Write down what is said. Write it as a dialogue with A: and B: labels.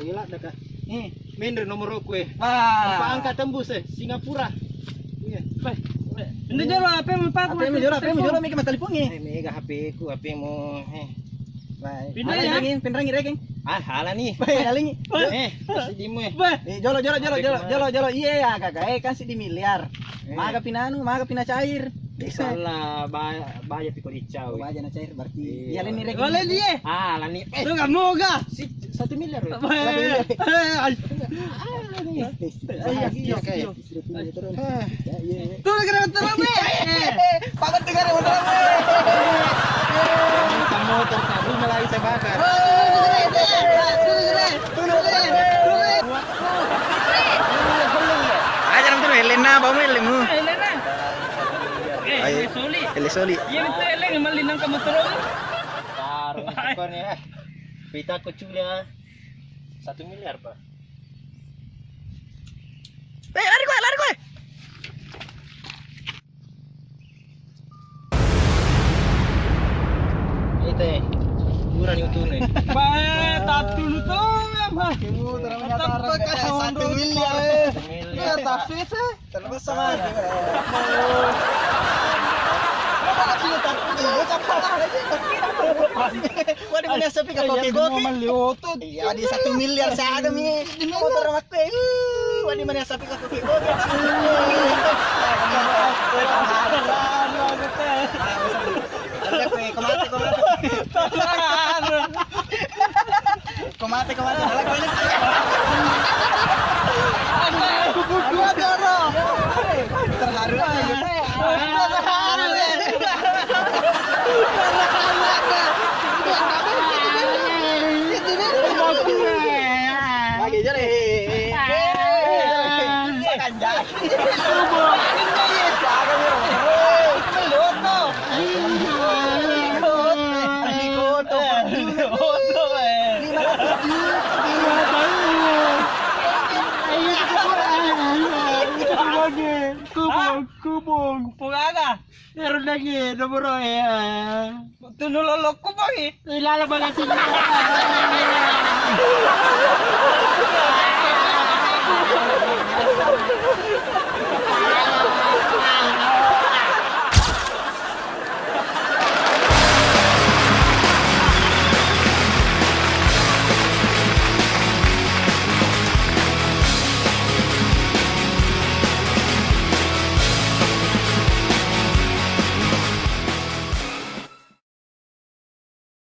A: gila dah kak. Minder nomor aku
B: Wah.
A: angka tembus Singapura. Iya.
B: Ini jolo HP mo pa ko.
C: HP mo jolo may telepon
A: Mega HP ku, HP mo.
C: Baik.
B: Pindah ya?
C: Pinrangi regeng.
A: Hala nih.
C: Halingi.
A: Pasti di mo
C: Jolo. Iya kakak. Kan si di miliar. Maga pinanu, maga pina cair.
A: Salah, bahaya pikir icau.
C: Baja na cair berarti. Iya ini regeng.
B: Wala dia.
A: Hala nih.
B: Lu enggak mau ga?
A: 1 miliar.
C: Iya kayak.
B: Tuh kena terang
C: Pakat dengar motor.
A: Motor kabur malah saya bakar.
C: Aja nang tuh Elena, bawa Elena.
B: Elena.
C: Ayo.
B: Soli.
C: Soli.
B: Iya itu Elena malinang ka motor.
A: Taruh itu ya. Pita ko cula 1 miliar, Pak.
C: Lari gue.
A: Itu kurang itu nih.
B: Ba, tatu lu to, mah.
C: Kamu ternyata
B: Tetap ka
C: 1 miliar.
A: Miliar.
B: Tapi sih.
C: Terus sama. Wah, di mana sepi koki. Iya, di 1 miliar saya ada mi. Motor makte. Wah, di mana sepi koki. Komate. Terharu lagi jadi
B: Kubong. Pungaga. Meron lagi nomor ya. Tunulolok ko ba eh. Ilalabas natin.